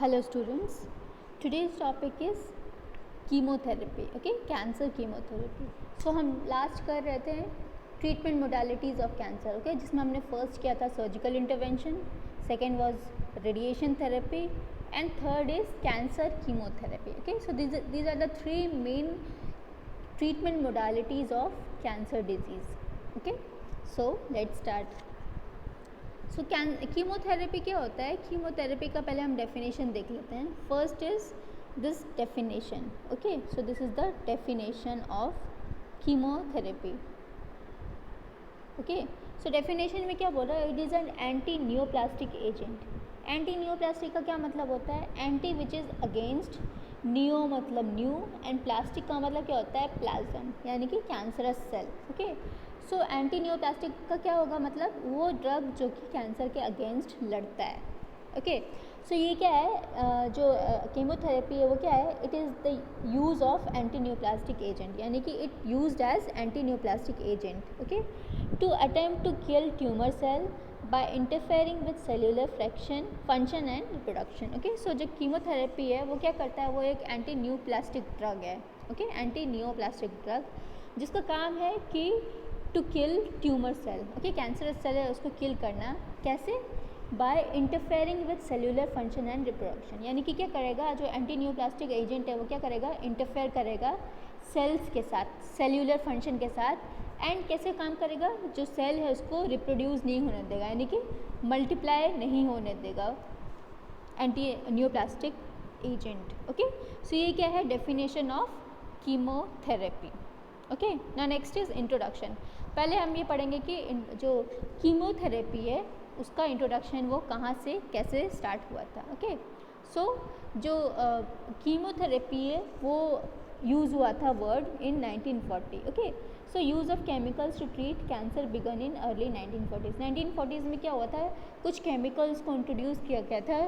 Hello students, today's topic is chemotherapy, okay, cancer chemotherapy. So हम last कर रहे थे treatment modalities of cancer, okay, जिसमें हमने फर्स्ट किया था surgical intervention, second was radiation therapy and third is cancer chemotherapy. Okay, so these are the three main treatment modalities of cancer disease. Okay, so let's start. So chemotherapy क्या होता है? Chemotherapy का पहले हम definition देख लेते हैं. First is this definition. Okay, so this is the definition of chemotherapy. Okay, so definition में क्या बोल रहा है? It is an anti neoplastic agent. Anti neoplastic का क्या मतलब होता है? Anti which is against, neo मतलब न्यू एंड प्लास्टिक का मतलब क्या होता है? प्लाज्म, यानी कि cancerous cell. Okay, so anti neoplastic का क्या होगा? मतलब वो ड्रग जो कि कैंसर के अगेंस्ट लड़ता है. ओके, सो ये क्या है? जो कीमोथेरेपी है वो क्या है? It is the use of anti neoplastic agent, यानी कि it used as anti neoplastic agent. Okay, to attempt to kill tumour cell by interfering with cellular function and reproduction. Okay, so जो chemotherapy है वो क्या करता है? वो एक एंटी न्यूप्लास्टिक ड्रग है. ओके, एंटी नियोप्लास्टिक ड्रग जिसका काम है कि to kill tumour cell. Okay, cancerous cell है उसको किल करना. कैसे? Bye interfering with cellular function and reproduction, यानी कि क्या करेगा? जो एंटी न्यूप्लास्टिक एजेंट है वो क्या करेगा? इंटरफेयर करेगा सेल्स के साथ, सेल्यूलर फंक्शन के साथ. एंड कैसे काम करेगा? जो सेल है उसको रिप्रोड्यूस नहीं होने देगा, यानी कि मल्टीप्लाई नहीं होने देगा anti neoplastic agent. Okay, so ये क्या है? Definition of chemotherapy. ओके, ना नेक्स्ट इज इंट्रोडक्शन. पहले हम ये पढ़ेंगे कि जो कीमोथेरेपी है उसका इंट्रोडक्शन वो कहाँ से कैसे स्टार्ट हुआ था. ओके, सो जो कीमोथेरेपी है वो यूज़ हुआ था word in 1940. Okay, so use of chemicals to treat cancer began in early 1940s. 1940s में क्या हुआ था? कुछ केमिकल्स को इंट्रोड्यूस किया गया था,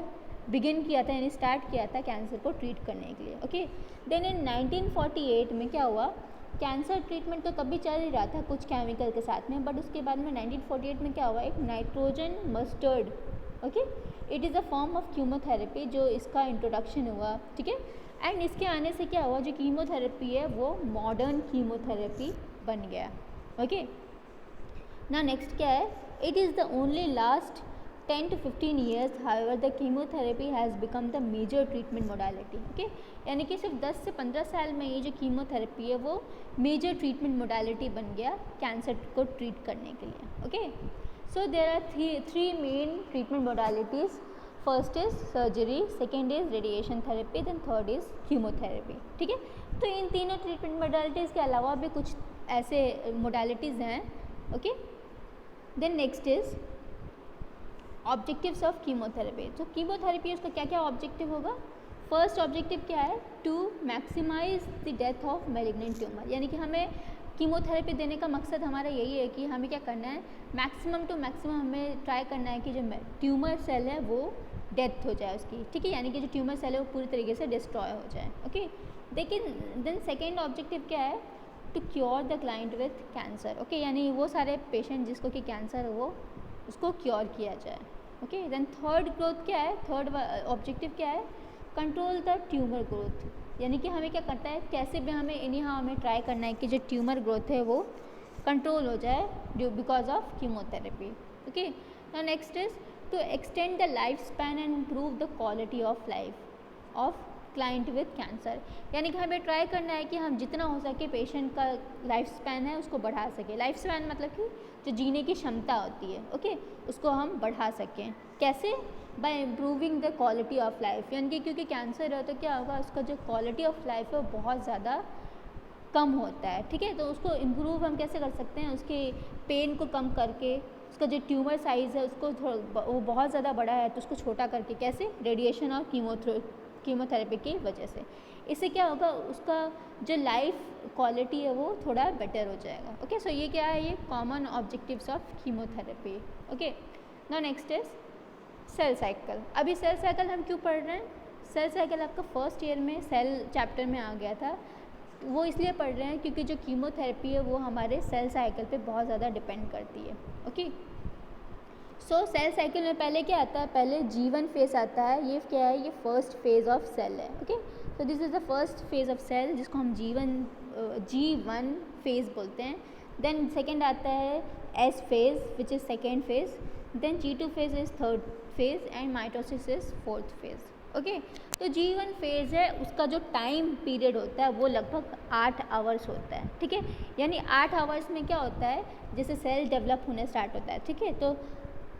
बिगिन किया था, यानी स्टार्ट किया था कैंसर को ट्रीट करने के लिए. ओके, देन इन 1948 में क्या हुआ? कैंसर ट्रीटमेंट तो तभी चल ही रहा था कुछ केमिकल के साथ में, बट उसके बाद में 1948 में क्या हुआ? एक nitrogen mustard. Okay, it is a form of chemotherapy जो इसका इंट्रोडक्शन हुआ. ठीक है, एंड इसके आने से क्या हुआ? जो कीमोथेरेपी है वो मॉडर्न कीमोथेरेपी बन गया. ओके, ना नेक्स्ट क्या है? It is the only last 10 to 15 years, however, the chemotherapy has become the major treatment modality. Okay, यानी कि सिर्फ 10 से 15 साल में ये जो कीमोथेरेपी है वो मेजर ट्रीटमेंट मोडालिटी बन गया कैंसर को ट्रीट करने के लिए. Okay, so there are three main treatment modalities. First is surgery, second is radiation therapy, then third is chemotherapy. ठीक है, तो इन तीनों ट्रीटमेंट मोडालिटीज़ के अलावा भी कुछ ऐसे मोडालिटीज़ हैं. Okay, then next is objectives of chemotherapy. जो कीमोथेरेपी उसका क्या क्या ऑब्जेक्टिव होगा? फर्स्ट ऑब्जेक्टिव क्या है? To maximize the death of malignant tumour, यानी कि हमें कीमोथेरेपी देने का मकसद हमारा यही है कि हमें क्या करना है? मैक्सिमम टू मैक्सिमम हमें ट्राई करना है कि जो ट्यूमर सेल है वो डेथ हो जाए उसकी. ठीक है, यानी कि जो ट्यूमर सेल है वो पूरी तरीके से डिस्ट्रॉय हो जाए. ओके, लेकिन देन सेकेंड ऑब्जेक्टिव क्या है? To cure the client with cancer. Okay, यानी वो सारे पेशेंट जिसको कि कैंसर हो वो उसको क्योर किया जाए. ओके, देन थर्ड ग्रोथ क्या है? थर्ड ऑब्जेक्टिव क्या है? कंट्रोल द ट्यूमर ग्रोथ, यानी कि हमें क्या करता है? कैसे भी हमें हमें ट्राई करना है कि जो ट्यूमर ग्रोथ है वो कंट्रोल हो जाए because of chemotherapy. Okay, now next is to extend the life span and improve the quality of life of client with cancer, यानी कि हमें ट्राई करना है कि हम जितना हो सके पेशेंट का लाइफ स्पैन है उसको बढ़ा सकें. लाइफ स्पैन मतलब कि जो जीने की क्षमता होती है, ओके, उसको हम बढ़ा सकें. कैसे? Bye improving the quality of life, यानी कि क्योंकि कैंसर है तो क्या होगा? उसका जो क्वालिटी ऑफ लाइफ है वो बहुत ज़्यादा कम होता है. ठीक है, तो उसको इम्प्रूव हम कैसे कर सकते हैं? उसके पेन को कम करके, उसका जो ट्यूमर साइज़ है उसको वो बहुत ज़्यादा बड़ा है तो उसको छोटा करके. कैसे? रेडिएशन और कीमोथेरेपी की वजह से. इससे क्या होगा? उसका जो लाइफ क्वालिटी है वो थोड़ा बेटर हो जाएगा. ओके, सो ये क्या है? ये common objectives of chemotherapy. Okay, now next is cell cycle. अभी सेल साइकिल हम क्यों पढ़ रहे हैं? सेल साइकिल आपका फर्स्ट ईयर में सेल चैप्टर में आ गया था. वो इसलिए पढ़ रहे हैं क्योंकि जो कीमोथेरेपी है वो हमारे सेल साइकिल पे बहुत ज़्यादा डिपेंड करती है. ओके, सो सेल साइकिल में पहले क्या आता है, पहले G1 फेज आता है, ये क्या है, ये फर्स्ट फेज ऑफ सेल है। Okay, so this is the first phase of cell जिसको हम G1 फेज बोलते हैं। देन सेकेंड आता है S phase which is second phase, देन G2 phase is third phase and mitosis is fourth phase. Okay, तो G1 phase है, उसका जो टाइम पीरियड होता है वो लगभग 8 आवर्स होता है। ठीक है, यानी 8 आवर्स में क्या होता है, जैसे सेल डेवलप होने स्टार्ट होता है। ठीक है, तो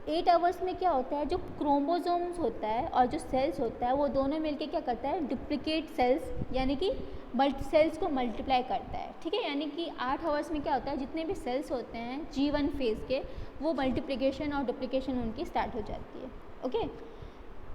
8 आवर्स में क्या होता है, जो क्रोमोसोम्स होता है और जो सेल्स होता है वो दोनों मिलके क्या करता है, डुप्लीकेट सेल्स यानी कि सेल्स को मल्टीप्लाई करता है। ठीक है, यानी कि 8 आवर्स में क्या होता है, जितने भी सेल्स होते हैं G1 फेज़ के, वो मल्टीप्लिकेशन और डुप्लीकेशन उनकी स्टार्ट हो जाती है। ओके,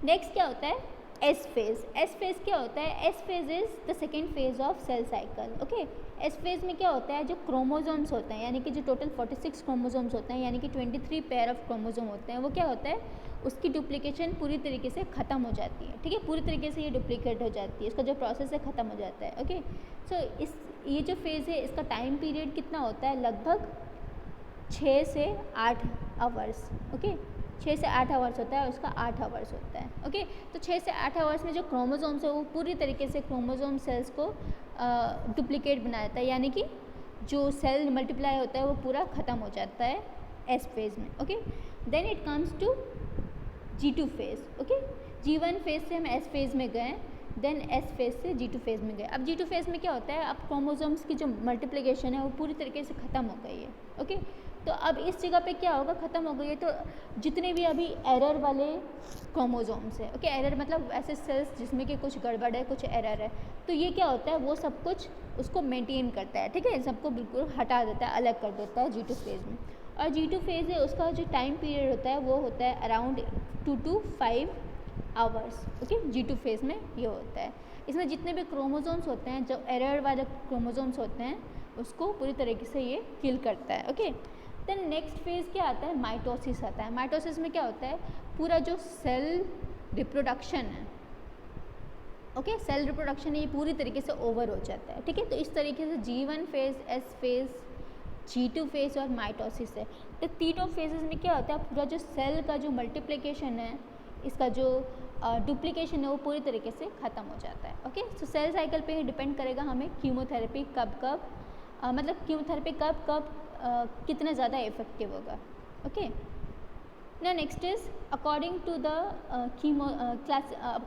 नेक्स्ट क्या होता है, एस फेज़। एस फेज़ क्या होता है, S phase is the second phase of cell cycle. Okay, S phase में क्या होता है, जो क्रोमोसोम्स होते हैं यानी कि जो टोटल 46 क्रोमोसोम्स होते हैं यानी कि 23 पेयर ऑफ क्रोमोसोम होते हैं, वो क्या होता है, उसकी डुप्लीकेशन पूरी तरीके से ख़त्म हो जाती है। ठीक है, पूरी तरीके से ये डुप्लीकेट हो जाती है, इसका जो प्रोसेस है ख़त्म हो जाता है। ओके, सो ये जो फेज़ है इसका टाइम पीरियड कितना होता है, लगभग 6 से 8 आवर्स। ओके, 6 से 8 आवर्स होता है, उसका 8 आवर्स होता है। ओके, तो 6 से 8 आवर्स में जो क्रोमोसोम्स है वो पूरी तरीके से क्रोमोसोम सेल्स को डुप्लीकेट बना देता है, यानी कि जो सेल मल्टीप्लाई होता है वो पूरा ख़त्म हो जाता है एस फेज़ में। Okay, then it comes to G2 phase. Okay, G1 phase से हम एस फेज़ में गए, देन एस फेज़ से G2 फेज़ में गए। अब G2 फेज़ में क्या होता है, अब क्रोमोसोम्स की जो मल्टीप्लिकेशन है वो पूरी तरीके से ख़त्म हो गई है। ओके, तो अब इस जगह पे क्या होगा, ख़त्म हो गई है, तो जितने भी अभी एरर वाले क्रोमोसोम्स है, ओके, एरर मतलब ऐसे सेल्स जिसमें कि कुछ गड़बड़ है, कुछ एरर है, तो ये क्या होता है, वो सब कुछ उसको मेंटेन करता है। ठीक है, सबको बिल्कुल हटा देता है, अलग कर देता है G2 फेज़ में। और G2 फेज़ है, उसका जो टाइम पीरियड होता है वो होता है around 2 to 5 hours. Okay, G2 phase में ये होता है। इसमें जितने भी क्रोमोसोम्स होते हैं, जो एरर वाले क्रोमोसोम्स होते हैं, उसको पूरी तरीके से ये किल करता है। ओके, देन नेक्स्ट फेज़ क्या आता है, माइटोसिस आता है। माइटोसिस में क्या होता है, पूरा जो सेल रिप्रोडक्शन है, ओके, सेल रिप्रोडक्शन ये पूरी तरीके से ओवर हो जाता है। ठीक है, तो इस तरीके से G1 phase, S phase, G2 phase और माइटोसिस है। तो तीनों फेजेस में क्या होता है, पूरा जो सेल का जो मल्टीप्लिकेशन है, इसका जो डुप्लीकेशन है वो पूरी तरीके से ख़त्म हो जाता है। ओके, सो सेल साइकिल पे ही डिपेंड करेगा हमें कीमोथेरेपी कब मतलब कीमोथेरेपी कब कितना ज़्यादा इफेक्टिव होगा। Okay, now next is according to the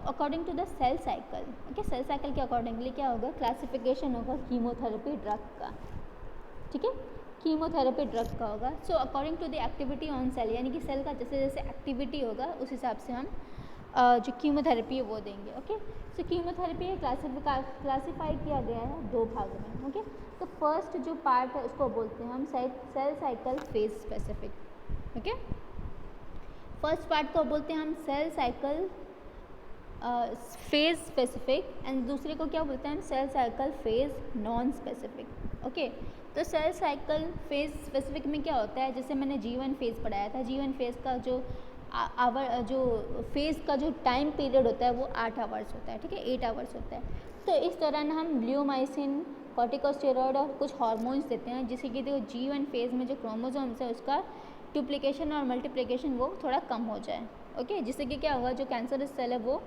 according to the cell cycle। Okay, cell cycle के अकॉर्डिंगली क्या होगा, क्लासिफिकेशन होगा कीमोथेरेपी ड्रग का। ठीक है, कीमोथेरेपी ड्रग का होगा। So according to the activity on cell, यानी कि सेल का जैसे जैसे एक्टिविटी होगा उस हिसाब से हम जो कीमोथेरेपी है वो देंगे। ओके, सो कीमोथेरेपी क्लासीफाई किया गया है 2 भागों में। ओके, तो फर्स्ट जो पार्ट है उसको बोलते हैं हम cell cycle phase specific. Okay, first part को बोलते हैं हम cell cycle phase specific and दूसरे को क्या बोलते हैं हम, cell cycle phase non specific. Okay, तो सेल साइकिल फेज स्पेसिफिक में क्या होता है, जैसे मैंने G1 फेज़ पढ़ाया था, G1 फेज़ का जो जो फेज़ का जो टाइम पीरियड होता है वो 8 आवर्स होता है। ठीक है, 8 आवर्स होता है। तो इस दौरान हम ब्लियोमाइसिन, कॉर्टिकोस्टेरॉइड और कुछ हार्मोन्स देते हैं, जिससे कि देखो G1 फेज़ में जो क्रोमोसोम्स है उसका डुप्लीकेशन और मल्टीप्लिकेशन वो थोड़ा कम हो जाए। ओके, जिससे कि क्या होगा, जो कैंसरस सेल है वो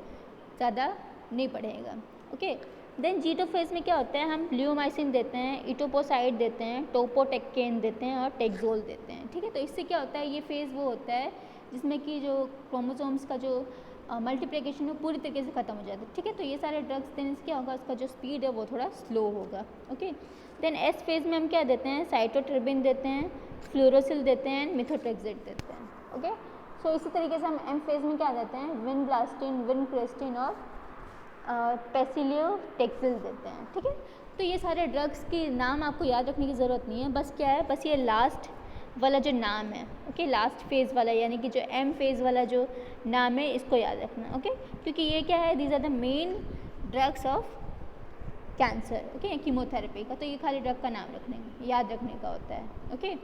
ज़्यादा नहीं बढ़ेगा। ओके, देन G2 फेज़ में क्या होता है, हम ब्लियोमाइसिन देते हैं, इटोपोसाइड देते हैं, टोपोटेक्केन देते हैं और टेक्सोल देते हैं। ठीक है, तो इससे क्या होता है, ये फेज़ वो होता है जिसमें कि जो क्रोमोसोम्स का जो मल्टीप्लिकेशन है पूरी तरीके से ख़त्म हो जाता है। ठीक है, तो ये सारे ड्रग्स देने से क्या होगा, उसका जो स्पीड है वो थोड़ा स्लो होगा। ओके, देन एस फेज़ में हम क्या देते हैं, साइटोट्रिबिन देते हैं, फ्लोरोसिल देते हैं, मिथोट्रेक्सेट देते हैं। ओके, सो इसी तरीके से हम एम फेज़ में क्या देते हैं, विनब्लास्टिन, विनक्रेस्टिन और पेसिलियोटेक्सिल देते हैं। ठीक है, तो ये सारे ड्रग्स की नाम आपको याद रखने की ज़रूरत नहीं है, बस क्या है, बस ये लास्ट वाला जो नाम है, ओके, लास्ट फेज़ वाला यानी कि जो एम फेज़ वाला जो नाम है इसको याद रखना। ओके, क्योंकि ये क्या है, these are the main drugs of cancer. Okay, chemotherapy का, तो ये खाली ड्रग का नाम याद रखने का होता है। ओके,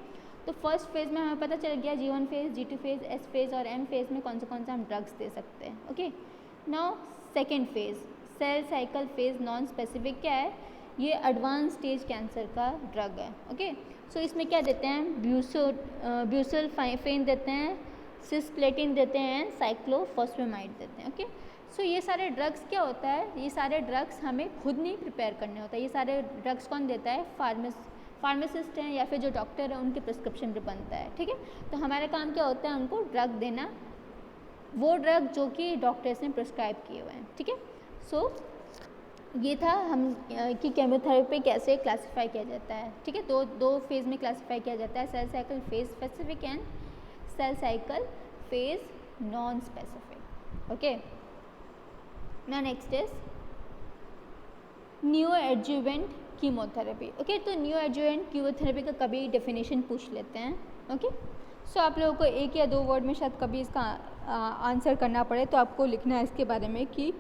तो फर्स्ट फेज़ में हमें पता चल गया G1 phase, G2 phase, S phase और एम फेज़ में कौन से हम ड्रग्स दे सकते हैं। Okay, now second phase, cell cycle phase non specific क्या है, ये एडवांस स्टेज कैंसर का ड्रग है। ओके, सो इसमें क्या देते हैं, ब्यूसल्फेन देते हैं, सिस्प्लेटिन देते हैं एंड साइक्लोफॉस्फेमाइड देते हैं। ओके, सो ये सारे ड्रग्स क्या होता है, ये सारे ड्रग्स हमें खुद नहीं प्रिपेयर करने होता है। ये सारे ड्रग्स कौन देता है, फार्मासिस्ट हैं या फिर जो डॉक्टर है उनके प्रिस्क्रिप्शन पे बनता है। ठीक है, तो हमारा काम क्या होता है, उनको ड्रग देना, वो ड्रग जो कि डॉक्टर्स ने प्रिस्क्राइब किए हुए हैं। ठीक है, सो ये था हम कि केमोथेरेपी कैसे क्लासिफाई किया जाता है। ठीक है, दो फेज़ में क्लासिफाई किया जाता है, cell cycle phase specific and cell cycle phase non specific. Okay, now next is new adjuvant chemotherapy. Okay, तो न्यू एडजुवेंट कीमोथेरेपी का कभी डेफिनेशन पूछ लेते हैं। ओके, सो आप लोगों को एक या दो वर्ड में शायद कभी इसका आंसर करना पड़े, तो आपको लिखना है इसके बारे में कि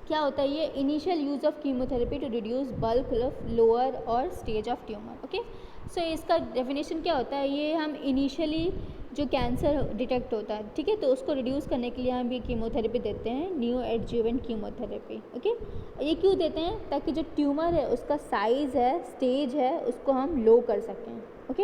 क्या होता है ये, initial use of chemotherapy to reduce bulk of lower और stage of tumour. Okay, so इसका डेफिनेशन क्या होता है, ये हम इनिशियली जो कैंसर डिटेक्ट होता है, ठीक है, तो उसको रिड्यूस करने के लिए हम ये कीमोथेरेपी देते हैं, न्यू एडजुवेंट कीमोथेरेपी। ओके, ये क्यों देते हैं, ताकि जो ट्यूमर है उसका साइज़ है, स्टेज है, उसको हम लो कर सकें। ओके,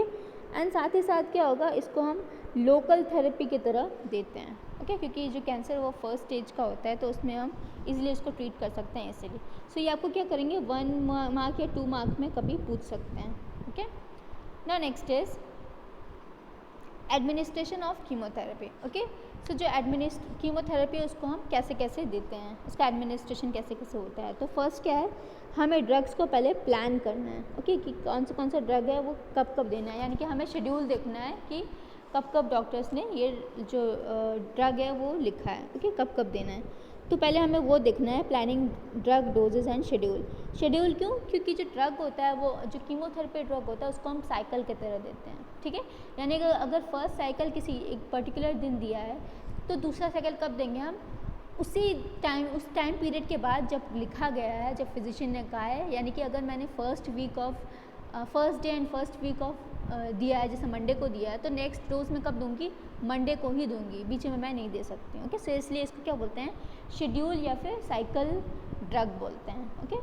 एंड साथ ही साथ क्या होगा, इसको हम लोकल थेरेपी की तरह देते हैं। ओके, क्योंकि जो कैंसर वो फर्स्ट स्टेज का होता है, तो उसमें हम इजीली उसको ट्रीट कर सकते हैं इसीलिए। सो ये आपको क्या करेंगे, 1 मार्क या 2 मार्क में कभी पूछ सकते हैं। Okay, now next is administration of chemotherapy. Okay, so जो कीमोथेरेपी है उसको हम कैसे कैसे देते हैं, उसका एडमिनिस्ट्रेशन कैसे कैसे होता है। तो फर्स्ट क्या है, हमें ड्रग्स को पहले प्लान करना है। ओके, कि कौन सा ड्रग है वो कब कब देना है, यानी कि हमें शेड्यूल देखना है कि कब कब डॉक्टर्स ने ये जो ड्रग है वो लिखा है। ओके, कब कब देना है, तो पहले हमें वो देखना है, planning drug dosages and schedule क्यों, क्योंकि जो ड्रग होता है वो जो कीमोथेरेपी ड्रग होता है उसको हम साइकिल की तरह देते हैं। ठीक है, यानी कि अगर फर्स्ट साइकिल किसी एक पर्टिकुलर दिन दिया है, तो दूसरा साइकिल कब देंगे हम, उस टाइम पीरियड के बाद जब लिखा गया है, जब फिजिशियन ने कहा है। यानी कि अगर मैंने first day and first week of दिया है, जैसे मंडे को दिया है, तो नेक्स्ट डोज में कब दूंगी, मंडे को ही दूंगी, बीच में मैं नहीं दे सकती। ओके, सो इसलिए इसको क्या बोलते हैं, शेड्यूल या फिर साइकिल ड्रग बोलते हैं। ओके,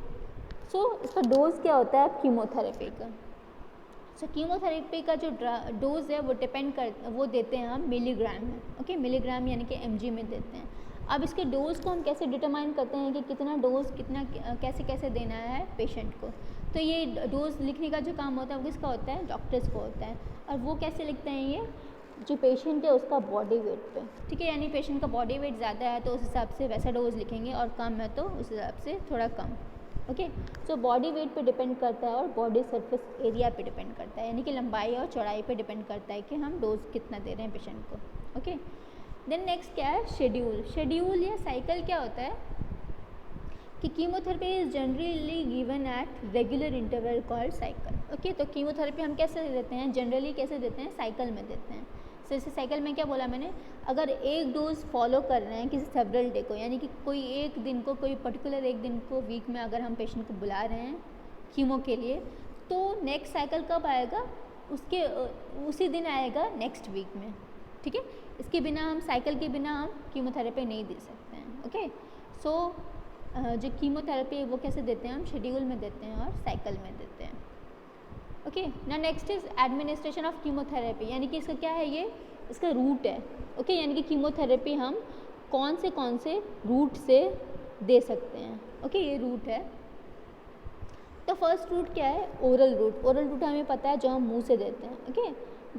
सो इसका डोज क्या होता है कीमोथेरेपी का। सो कीमोथेरेपी का जो डोज है वो देते हैं हम मिलीग्राम में। ओके, मिलीग्राम यानी कि mg में देते हैं। अब इसके डोज को हम कैसे डिटरमाइन करते हैं कि कितना डोज कैसे कैसे देना है पेशेंट को। तो ये डोज लिखने का जो काम होता है वो किसका होता है, डॉक्टर्स को होता है। और वो कैसे लिखते हैं, ये जो पेशेंट है उसका बॉडी वेट पे। ठीक है, यानी पेशेंट का बॉडी वेट ज़्यादा है तो उस हिसाब से वैसा डोज लिखेंगे, और कम है तो उस हिसाब से थोड़ा कम। ओके, सो बॉडी वेट पे डिपेंड करता है और बॉडी सरफेस एरिया पे डिपेंड करता है, यानी कि लंबाई और चौड़ाई पे डिपेंड करता है कि हम डोज कितना दे रहे हैं पेशेंट को। ओके, देन नेक्स्ट क्या है, शेड्यूल या साइकिल क्या होता है कि chemotherapy is generally given at regular interval called cycle. Okay, तो कीमोथेरेपी हम कैसे देते हैं, जनरली कैसे देते हैं, साइकिल में देते हैं। जैसे साइकिल में क्या बोला मैंने, अगर एक डोज फॉलो कर रहे हैं किसी सेवरल डे को, यानी कि कोई एक दिन को, कोई पर्टिकुलर एक दिन को वीक में अगर हम पेशेंट को बुला रहे हैं कीमो के लिए, तो नेक्स्ट साइकिल कब आएगा, उसी दिन आएगा नेक्स्ट वीक में। ठीक है, इसके बिना हम साइकिल के बिना हम कीमोथेरेपी नहीं दे सकते हैं। ओके, सो जो कीमोथेरेपी है वो कैसे देते हैं, हम शेड्यूल में देते हैं और साइकिल में देते हैं। ओके, ना next is administration of chemotherapy, यानी कि इसका क्या है, ये इसका रूट है। ओके, यानी कि कीमोथेरेपी हम कौन से रूट से दे सकते हैं। ओके, ये रूट है। तो फर्स्ट रूट क्या है, ओरल रूट हमें पता है जो हम मुंह से देते हैं। ओके,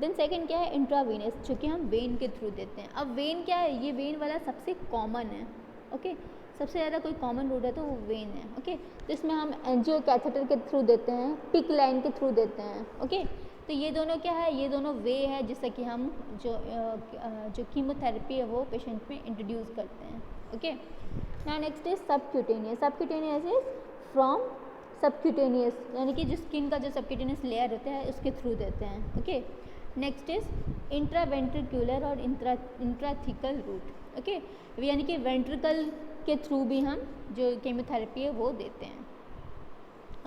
देन सेकंड क्या है, इंट्रावेनस, जो कि हम वेन के थ्रू देते हैं। अब वेन क्या है, ये वेन वाला सबसे कॉमन है। ओके, सबसे ज़्यादा कोई कॉमन रूट है तो वो वेन है। ओके, तो इसमें हम एंजियो कैथेटर के थ्रू देते हैं, पिक लाइन के थ्रू देते हैं। ओके, तो ये दोनों क्या है, ये दोनों वे है जिससे कि हम जो कीमोथेरेपी है वो पेशेंट में इंट्रोड्यूस करते हैं। Okay, now next is subcutaneous is from subcutaneous, यानी कि जो स्किन का जो सबक्यूटेनियस लेयर होता है उसके थ्रू देते हैं। ओके, नेक्स्ट इज इंट्रावेंट्रिकुलर और इंट्राथिकल रूट। ओके, यानी कि वेंट्रिकल के थ्रू भी हम जो कीमोथेरेपी है वो देते हैं।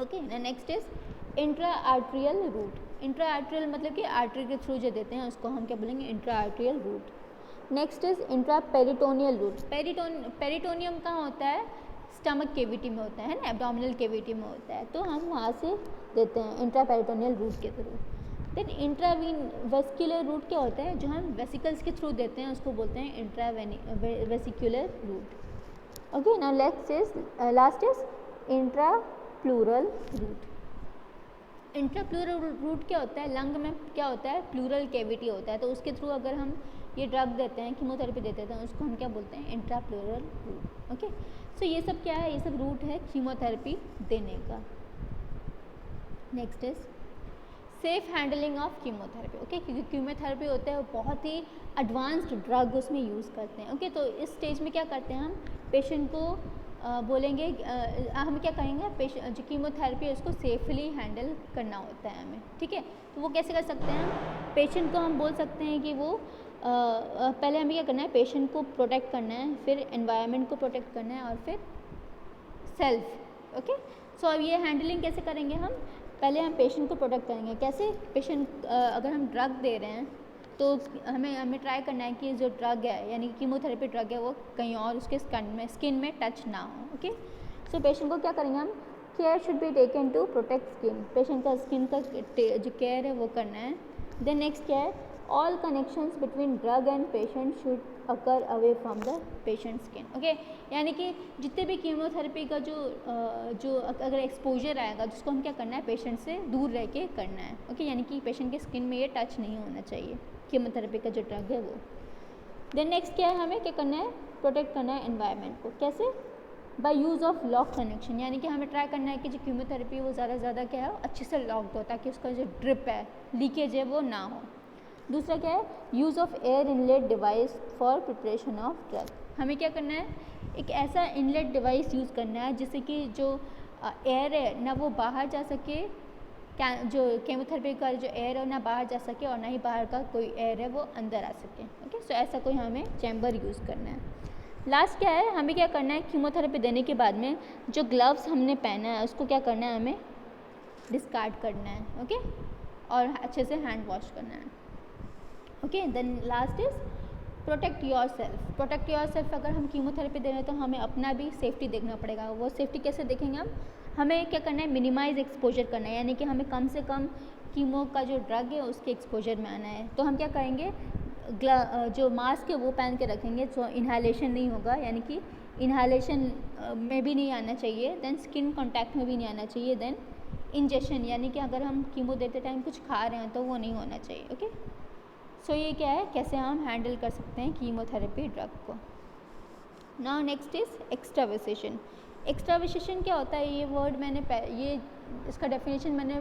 Okay, next is intra arterial route. Intra arterial मतलब कि आर्टरी के थ्रू जो देते हैं उसको हम क्या बोलेंगे, intra arterial route. Next is intra peritoneal route. Peritoneum कहाँ होता है, स्टमक केविटी में होता है ना, एब्डोमिनल केविटी में होता है, तो हम वहाँ से देते हैं इंट्रा पेरिटोनियल रूट के थ्रू। देन इंट्रावेसिकुलर रूट क्या होता है, जो हम वेसिकल्स के थ्रू देते हैं उसको बोलते हैं intravesicular route. Okay, now last is intrapleural route. Intrapleural route क्या होता है, लंग में क्या होता है, प्लूरल कैविटी होता है, तो उसके थ्रू अगर हम ये ड्रग देते हैं, कीमोथेरेपी देते हैं, उसको हम क्या बोलते हैं, इंट्राप्लूरल रूट। ओके, सो ये सब क्या है, ये सब रूट है कीमोथेरेपी देने का। Next is safe handling of chemotherapy. Okay, क्योंकि कीमोथेरेपी होता है वो बहुत ही एडवांस्ड ड्रग उसमें यूज़ करते हैं। ओके, तो इस स्टेज में क्या करते हैं हम, पेशेंट को बोलेंगे, हम क्या कहेंगे, पेशेंट जो कीमोथेरेपी है उसको सेफली हैंडल करना होता है हमें। ठीक है, तो वो कैसे कर सकते हैं हम, पेशेंट को हम बोल सकते हैं कि वो पहले हमें क्या करना है, पेशेंट को प्रोटेक्ट करना है, फिर एनवायरनमेंट को प्रोटेक्ट करना है, और फिर सेल्फ। ओके, सो अब ये हैंडलिंग कैसे करेंगे हम, पहले हम पेशेंट को प्रोटेक्ट करेंगे। कैसे, पेशेंट अगर हम ड्रग दे रहे हैं तो हमें ट्राई करना है कि जो ड्रग है यानी कीमोथेरेपी ड्रग है वो कहीं और उसके स्किन में टच ना हो। ओके, सो पेशेंट को क्या करेंगे हम, care should be taken to protect skin, patient का स्किन का जो केयर है वो करना है। देन नेक्स्ट क्या है, all connections between drug and patient should occur away from the patient skin. Okay, यानी कि जितने भी कीमोथेरेपी का जो अगर एक्सपोजर आएगा जिसको हम क्या करना है, पेशेंट से दूर रह के करना है। ओके, यानी कि पेशेंट के स्किन में ये टच नहीं होना चाहिए कीमोथेरेपी का जो ड्रग है वो। देन नेक्स्ट क्या है, हमें क्या करना है, प्रोटेक्ट करना है एनवायरनमेंट को। कैसे, by use of lock connection, यानी कि हमें ट्राई करना है कि जो कीमोथेरेपी वो ज़्यादा क्या है, अच्छे से लॉक्ड हो ताकि उसका जो ड्रिप है, लीकेज है, वो ना हो। दूसरा क्या है, use of air inlet device for preparation of drug, हमें क्या करना है, एक ऐसा इनलेट डिवाइस यूज़ करना है जिससे कि जो एयर है ना वो बाहर जा सके, जो कीमोथेरेपी का जो एयर है ना बाहर जा सके और ना ही बाहर का कोई एयर है वो अंदर आ सके। ओके, सो ऐसा कोई हमें चैम्बर यूज़ करना है। लास्ट क्या है, हमें क्या करना है, कीमोथेरेपी देने के बाद में जो ग्लव्स हमने पहना है उसको क्या करना है, हमें डिस्कार्ड करना है। ओके, और अच्छे से हैंड वॉश करना है। Okay, then last is protect yourself. Protect yourself, अगर हम कीमोथेरेपी दे रहे हैं तो हमें अपना भी सेफ्टी देखना पड़ेगा। वो सेफ्टी कैसे देखेंगे हम, हमें क्या करना है, मिनिमाइज एक्सपोजर करना है, यानी कि हमें कम से कम कीमो का जो ड्रग है उसके एक्सपोजर में आना है। तो हम क्या करेंगे, जो मास्क है वो पहन के रखेंगे, तो इन्हालेशन नहीं होगा, यानी कि इन्हालेशन में भी नहीं आना चाहिए, देन स्किन कॉन्टैक्ट में भी नहीं आना चाहिए, देन इंजेक्शन यानी कि अगर हम कीमो देते टाइम कुछ खा रहे हैं तो वो नहीं होना चाहिए। ओके, सो ये क्या है, कैसे हम हैंडल कर सकते हैं कीमोथेरेपी ड्रग को। Now next is extravasation. Extravasation क्या होता है, ये वर्ड मैंने ये इसका डेफिनेशन मैंने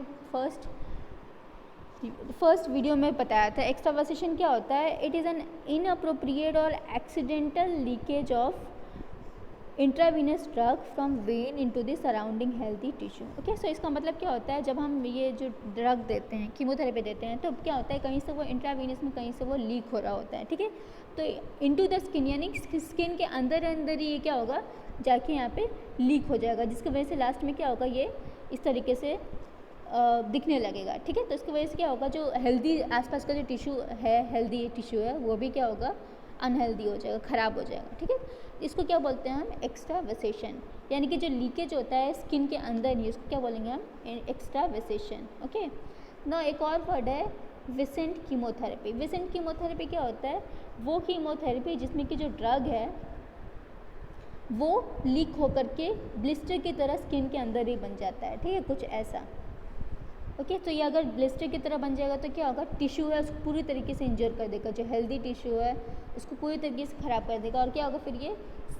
फर्स्ट वीडियो में बताया था। एक्स्ट्रावेसेशन क्या होता है, इट इज़ एन इनअप्रोप्रिएट और accidental leakage of intravenous drug from vein into the surrounding healthy tissue. Okay, so इसका मतलब क्या होता है, जब हम ये जो ड्रग देते हैं, कीमोथेरेपी देते हैं, तो क्या होता है, कहीं से वो इंट्रावीनस में कहीं से वो लीक हो रहा होता है। ठीक है, तो इनटू द स्किन यानी स्किन के अंदर ही ये क्या होगा, जाके यहाँ पे लीक हो जाएगा, जिसकी वजह से लास्ट में क्या होगा, ये इस तरीके से दिखने लगेगा। ठीक है, तो इसकी वजह से क्या होगा, जो हेल्दी आसपास का जो टिश्यू है, हेल्दी टिश्यू है, वो भी क्या होगा, अनहेल्दी हो जाएगा, ख़राब हो जाएगा। ठीक है, इसको क्या बोलते हैं हम, एक्स्ट्रावेसेशन, यानी कि जो लीकेज होता है स्किन के अंदर ही, उसको क्या बोलेंगे हम, एक्स्ट्रावेसेशन। ओके, ना एक और वर्ड है विसेंट कीमोथेरेपी। विसेंट कीमोथेरेपी क्या होता है, वो कीमोथेरेपी जिसमें कि जो ड्रग है वो लीक होकर के ब्लिस्टर की तरह स्किन के अंदर ही बन जाता है। ठीक है, कुछ ऐसा। ओके, तो ये अगर ब्लिस्टर की तरह बन जाएगा तो क्या होगा, टिश्यू है उसको पूरी तरीके से इंजर कर देगा, जो हेल्दी टिश्यू है उसको पूरी तरीके से ख़राब कर देगा, और क्या होगा, फिर ये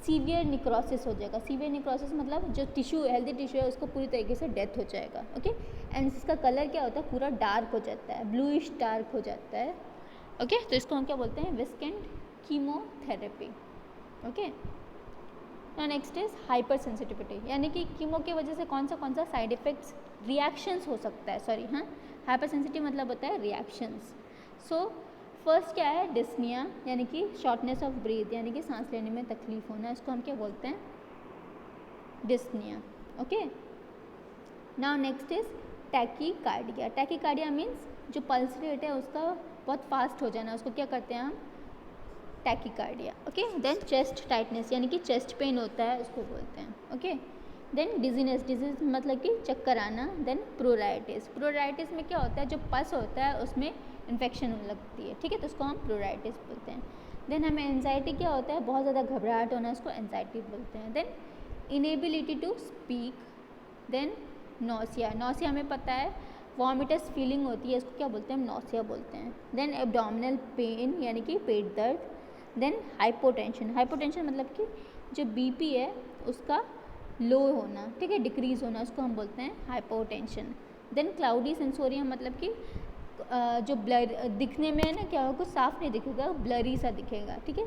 सीवियर निक्रोसिस हो जाएगा। सीवियर निक्रोसिस मतलब जो टिश्यू हेल्दी टिश्यू है उसको पूरी तरीके से डेथ हो जाएगा। ओके, एंड इसका कलर क्या होता है, पूरा डार्क हो जाता है, ब्लूइश डार्क हो जाता है। ओके, तो इसको हम क्या बोलते हैं, vesicant chemotherapy. Okay, next is hypersensitivity, यानी कि कीमो की वजह से कौन सा साइड इफ़ेक्ट्स, रिएक्शंस हो सकता है। सॉरी, हाँ, हाइपर सेंसिटिव मतलब होता है रिएक्शंस। सो फर्स्ट क्या है, डिस्निया, यानी कि शॉर्टनेस ऑफ ब्रीथ, यानी कि सांस लेने में तकलीफ होना, इसको हम क्या बोलते हैं, dyspnoea. Okay, now next is tachycardia. Tachycardia means जो पल्स रेट है उसका बहुत फास्ट हो जाना, उसको क्या करते हैं हम, tachycardia. Okay, then chest tightness, यानी कि चेस्ट पेन होता है, उसको बोलते हैं। ओके, देन डिजीनेस, डिजीज मतलब कि चक्कर आना। देन प्रोराइटिस, प्रोराइटिस में क्या होता है, जो पस होता है उसमें इन्फेक्शन लगती है, ठीक है, तो उसको हम प्रोराइटिस बोलते हैं। देन हमें एंजाइटी क्या होता है, बहुत ज़्यादा घबराहट होना, उसको एंजाइटी बोलते हैं। Then inability to speak. Then nausea, nausea हमें पता है वॉमिटस फीलिंग होती है, इसको क्या बोलते हैं, हम नौसिया बोलते हैं। देन एब्डोमिनल पेन यानी कि पेट दर्द। देन हाइपोटेंशन, हाइपोटेंशन मतलब कि जो बीपी है उसका लो होना, ठीक है, डिक्रीज़ होना, उसको हम बोलते हैं हाइपोटेंशन। देन क्लाउडी सेंसोरियम मतलब कि जो ब्लर दिखने में है ना, क्या होगा, कुछ साफ नहीं दिखेगा, ब्लरी सा दिखेगा, ठीक है,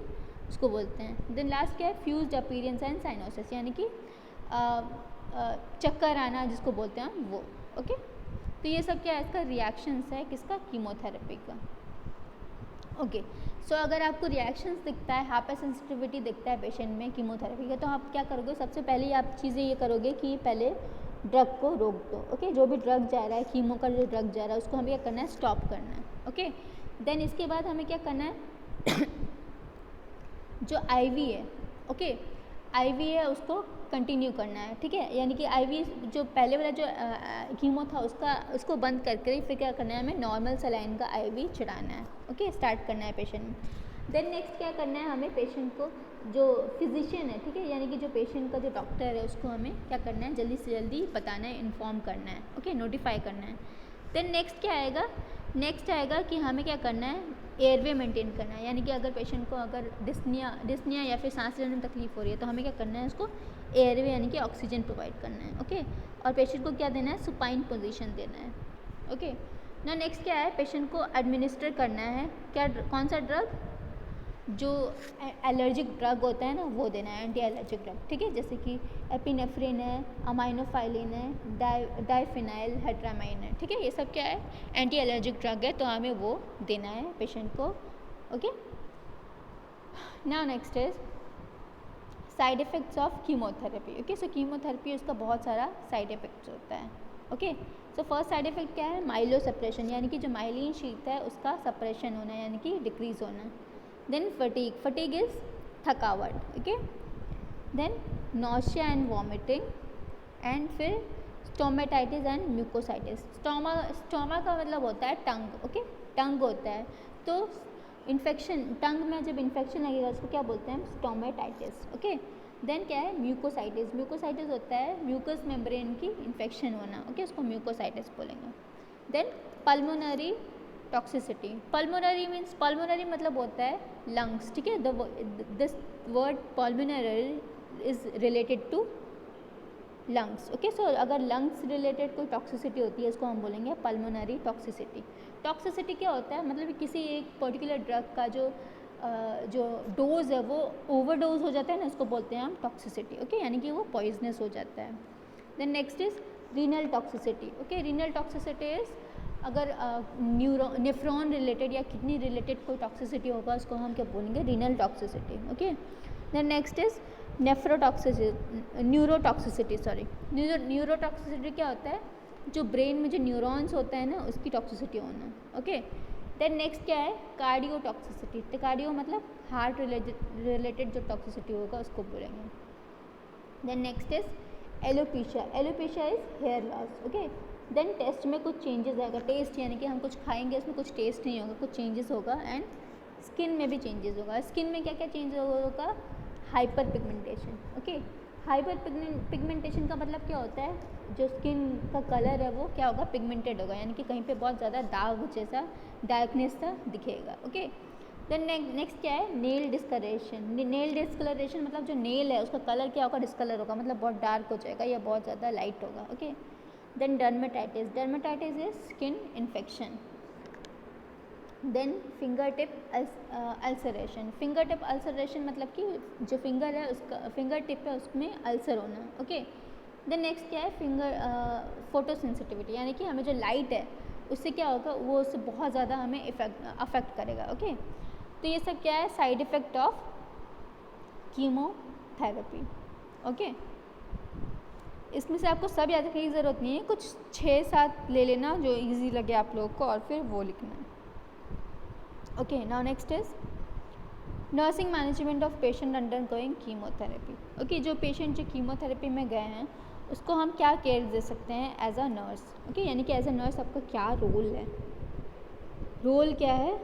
उसको बोलते हैं। देन लास्ट क्या है, फ्यूज्ड अपीयरेंस एंड साइनोसिस यानी कि चक्कर आना जिसको बोलते हैं वो। ओके, तो ये सब क्या है, इसका रिएक्शंस है किसका, कीमोथेरेपी का। ओके, सो अगर आपको रिएक्शंस दिखता है, हाइपर सेंसिटिविटी दिखता है पेशेंट में कीमोथेरेपी का, तो आप क्या करोगे, सबसे पहले आप चीज़ें ये करोगे कि पहले ड्रग को रोक दो। ओके, जो भी ड्रग जा रहा है, कीमो का जो ड्रग जा रहा है उसको हमें क्या करना है, स्टॉप करना है। ओके, देन इसके बाद हमें क्या करना है जो आईवी है, ओके, आईवी है उसको कंटिन्यू करना है, ठीक है, यानी कि आईवी जो पहले वाला जो कीमो था उसको बंद करके फिर क्या करना है, हमें नॉर्मल सलाइन का आईवी चढ़ाना है। ओके, स्टार्ट करना है पेशेंट। देन नेक्स्ट क्या करना है, हमें पेशेंट को जो फिजिशियन है, ठीक है, यानी कि जो पेशेंट का जो डॉक्टर है उसको हमें क्या करना है, जल्दी से जल्दी बताना है, इन्फॉर्म करना है। ओके, नोटिफाई करना है। देन नेक्स्ट क्या आएगा, नेक्स्ट आएगा कि हमें क्या करना है, एयरवे मेंटेन करना है, यानी कि अगर पेशेंट को अगर डिस्निया या फिर सांस लेने में तकलीफ हो रही है तो हमें क्या करना है, उसको एयरवे यानी कि ऑक्सीजन प्रोवाइड करना है। ओके, और पेशेंट को क्या देना है, सुपाइन पोजीशन देना है। ओके, ना नेक्स्ट क्या है, पेशेंट को एडमिनिस्टर करना है क्या, कौन सा ड्रग, जो एलर्जिक ड्रग होता है ना वो देना है, एंटी एलर्जिक ड्रग, ठीक है, जैसे कि एपिनेफ्रिन है, अमाइनोफाइलिन है, डाइफिनाइल हेट्रामाइन है, ठीक है, ये सब क्या है, एंटी एलर्जिक ड्रग है, तो हमें वो देना है पेशेंट को। Okay, now next is side effects of chemotherapy. Okay, so chemotherapy उसका बहुत सारा साइड इफ़ेक्ट्स होता है। Okay, so first side effect क्या है, माइलो सप्रेशन, यानी कि जो माइलिन शीट है उसका सप्रेशन होना, यानी कि डिक्रीज़ होना। देन फटीग, फटीग इज थकावट। Okay, then nausea and vomiting, and फिर स्टोमेटाइटिस एंड म्यूकोसाइटिस। स्टोमा का मतलब होता है टंग। ओके, टंग होता है, तो इन्फेक्शन, टंग में जब इन्फेक्शन लगेगा उसको क्या बोलते हैं, स्टोमेटाइटिस। ओके, देन क्या है, म्यूकोसाइटिस, म्यूकोसाइटिस होता है म्यूकस मेम्ब्रेन की इन्फेक्शन होना। ओके, उसको म्यूकोसाइटिस बोलेंगे। Then pulmonary toxicity, pulmonary means, pulmonary मतलब होता है लंग्स, ठीक है, this word pulmonary is related to lungs. Okay, so अगर लंग्स रिलेटेड कोई टॉक्सिसिटी होती है इसको हम बोलेंगे पल्मोनरी टॉक्सिसिटी। टॉक्सिसिटी क्या होता है, मतलब किसी एक पर्टिकुलर ड्रग का जो डोज है वो ओवरडोज हो जाता है ना, उसको बोलते हैं हम टॉक्सिसिटी। ओके, यानी कि वो पॉइजनस हो जाता है। Then next is renal toxicity. Okay, renal toxicity is अगर नेफ्रॉन रिलेटेड या किडनी रिलेटेड कोई टॉक्सिसिटी होगा उसको हम क्या बोलेंगे, renal toxicity. Okay, then next is neurotoxicity, sorry, neurotoxicity क्या होता है, जो ब्रेन में जो न्यूरॉन्स होता है ना उसकी टॉक्सिसिटी होना। ओके, देन नेक्स्ट क्या है, कार्डियोटॉक्सिसिटी, तो कार्डियो मतलब हार्ट रिलेटेड जो टॉक्सिसिटी होगा उसको बोलेंगे। Then next is alopecia, alopecia is hair loss. Okay, then taste में कुछ चेंजेस आएगा, टेस्ट यानी कि हम कुछ खाएंगे उसमें कुछ टेस्ट नहीं होगा, कुछ चेंजेस होगा। एंड स्किन में भी चेंजेस होगा, स्किन में क्या क्या चेंज होगा, hyper pigmentation. Okay, hyper pigmentation का मतलब क्या होता है, जो स्किन का कलर है वो क्या होगा, पिगमेंटेड होगा, यानी कि कहीं पे बहुत ज़्यादा दाग जैसा डार्कनेस सा दिखेगा। ओके, देन नेक्स्ट क्या है, नेल डिस्कलरेशन। नेल डिस्कलरेशन मतलब जो नेल है उसका कलर क्या होगा, डिस्कलर होगा, मतलब बहुत डार्क हो जाएगा या बहुत ज़्यादा लाइट होगा। Okay, then dermatitis, dermatitis is skin infection. Then fingertip ulceration, fingertip ulceration मतलब कि जो फिंगर है उसका, फिंगर टिप है उसमें अल्सर होना। ओके, देन नेक्स्ट क्या है, फिंगर फोटोसेंसिटिविटी, यानी कि हमें जो लाइट है उससे क्या होगा, वो उससे बहुत ज़्यादा हमें अफेक्ट करेगा। ओके, तो ये सब क्या है, side effect of chemotherapy. Okay, इसमें से आपको सब याद रखने की ज़रूरत नहीं है, कुछ 6-7 ले लेना जो इजी लगे आप लोगों को और फिर वो लिखना है। Okay, now next is nursing management of patient undergoing chemotherapy. Okay, जो पेशेंट जो कीमोथेरेपी में गए हैं उसको हम क्या केयर दे सकते हैं एज अ नर्स, ओके, यानी कि एज अ नर्स आपका क्या रोल है, रोल क्या है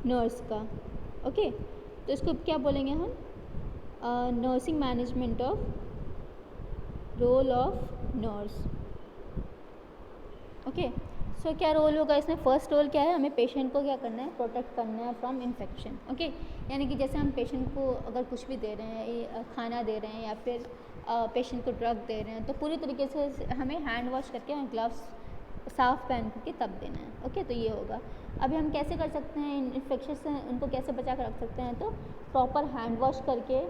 नर्स का, ओके। तो इसको क्या बोलेंगे हम, nursing management of role of nurse, okay. So क्या रोल होगा इसमें, फर्स्ट रोल क्या है, हमें पेशेंट को क्या करना है, प्रोटेक्ट करना है फ्रॉम इन्फेक्शन, ओके। यानी कि जैसे हम पेशेंट को अगर कुछ भी दे रहे हैं, खाना दे रहे हैं या फिर पेशेंट को ड्रग दे रहे हैं, तो पूरी तरीके से हमें हैंड वॉश करके और ग्लव्स साफ़ पहन करके तब देना है, ओके। तो ये होगा। अभी हम कैसे कर सकते हैं इन्फेक्शन से उनको कैसे बचा कर रख सकते हैं, तो प्रॉपर हैंड वॉश करके,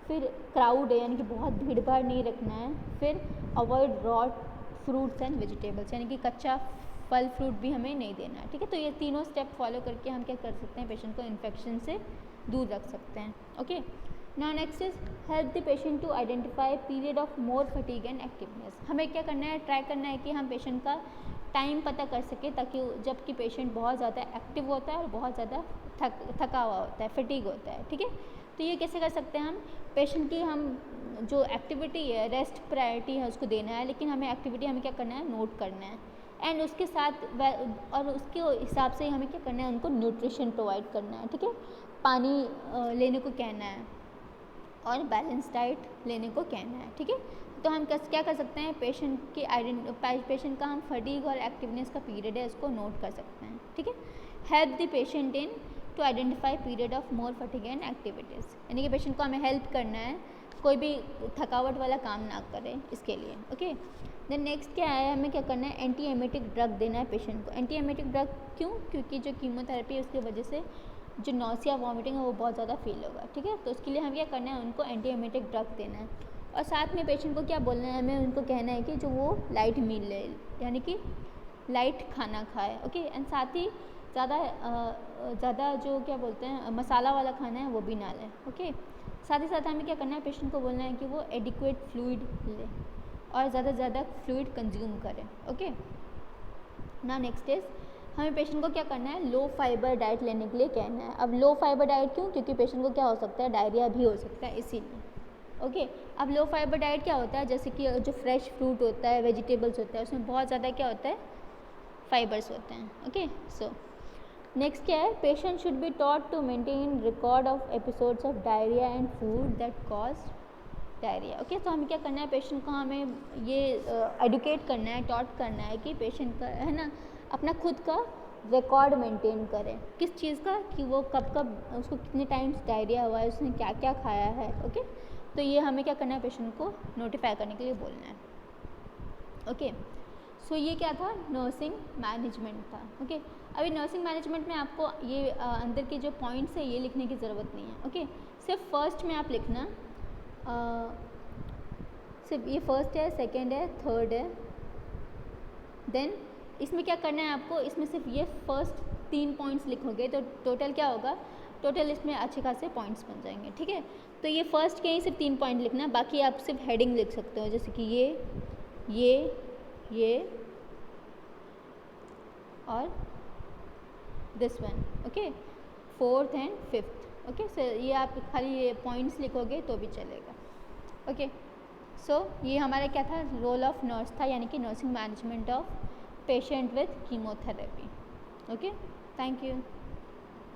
फिर क्राउड है यानी कि बहुत भीड़ भाड़ नहीं रखना है, फिर avoid rot fruits and vegetables, यानी कि कच्चा फल फ्रूट भी हमें नहीं देना है, ठीक है। तो ये तीनों स्टेप फॉलो करके हम क्या कर सकते हैं, पेशेंट को इन्फेक्शन से दूर रख सकते हैं, okay. Now next is help the patient to identify period of more fatigue and activeness. हमें क्या करना है, ट्राई करना है कि हम पेशेंट का टाइम पता कर सके, ताकि जबकि पेशेंट बहुत ज़्यादा एक्टिव होता है और बहुत ज़्यादा थका हुआ होता है, फटीग होता है, ठीक है। तो ये कैसे कर सकते हैं हम, पेशेंट की हम जो एक्टिविटी है, रेस्ट प्रायोरिटी है उसको देना है, लेकिन हमें एक्टिविटी हमें क्या करना है, नोट करना है, एंड उसके साथ और उसके हिसाब से हमें क्या करना है, उनको न्यूट्रिशन प्रोवाइड करना है, ठीक है। पानी लेने को कहना है और बैलेंस डाइट लेने को कहना है, ठीक है। तो हम क्या कर सकते हैं, पेशेंट का हम फटीग और एक्टिवनेस का पीरियड है उसको नोट कर सकते हैं, ठीक है। Help the patient in to identify period of more fatigue and activities, यानी कि पेशेंट को हमें हेल्प करना है, कोई भी थकावट वाला काम ना करे इसके लिए, ओके। देन नेक्स्ट क्या है, हमें क्या करना है, एंटी एमेटिक ड्रग देना है पेशेंट को। एंटी एमेटिक ड्रग क्यों, क्योंकि जो कीमोथेरेपी है उसकी वजह से जो नॉसिया वॉमिटिंग है वो बहुत ज़्यादा फील होगा, ठीक है। तो उसके लिए हम क्या करना है, उनको एंटी एमेटिक ड्रग देना है, और साथ में पेशेंट को क्या बोलना है, हमें उनको कहना है कि जो वो लाइट मील ले, यानी कि लाइट खाना खाए, ओके। एंड साथ ही ज़्यादा जो क्या बोलते हैं मसाला वाला खाना है वो भी ना लें, ओके। साथ ही साथ हमें क्या करना है, पेशेंट को बोलना है कि वो एडिक्वेट फ्लूइड ले और ज़्यादा से ज़्यादा फ्लूइड कंज्यूम करें, ओके। ना नेक्स्ट इज हमें पेशेंट को क्या करना है, लो फाइबर डाइट लेने के लिए कहना है। अब लो फाइबर डाइट क्यों, क्योंकि पेशेंट को क्या हो सकता है, डायरिया भी हो सकता है, इसीलिए, ओके। अब लो फाइबर डाइट क्या होता है, जैसे कि जो फ्रेश फ्रूट होता है, वेजिटेबल्स होता है, उसमें बहुत ज़्यादा क्या होता है, फाइबर्स होते हैं, ओके। सो नेक्स्ट क्या है, patient should be taught to maintain record of episodes of diarrhoea and food that cause diarrhoea, okay. तो हमें क्या करना है, पेशेंट को हमें ये एडुकेट करना है, टॉट करना है कि पेशेंट का है ना अपना खुद का रिकॉर्ड मेंटेन करें, किस चीज़ का, कि वो कब कब उसको कितने टाइम्स डायरिया हुआ है, उसने क्या क्या खाया है, ओके। तो ये हमें क्या करना है, पेशेंट को नोटिफाई करने के लिए बोलना है, ओके। सो ये क्या था, नर्सिंग मैनेजमेंट था, ओके। अभी नर्सिंग मैनेजमेंट में आपको ये अंदर के जो पॉइंट्स है ये लिखने की ज़रूरत नहीं है, ओके। सिर्फ फर्स्ट में आप लिखना, सिर्फ ये फर्स्ट है, सेकंड है, थर्ड है, देन इसमें क्या करना है आपको, इसमें सिर्फ ये फर्स्ट 3 पॉइंट्स लिखोगे तो टोटल क्या होगा, टोटल इसमें अच्छे खासे पॉइंट्स बन जाएंगे, ठीक है। तो ये फर्स्ट के ही सिर्फ 3 पॉइंट लिखना, बाकी आप सिर्फ हेडिंग लिख सकते हो, जैसे कि ये और this one, okay, 4th and 5th, okay. So ये आप खाली ये पॉइंट्स लिखोगे तो भी चलेगा, ओके। सो ये हमारा क्या था, रोल ऑफ नर्स था, यानी कि nursing management of patient with chemotherapy, okay. Thank you.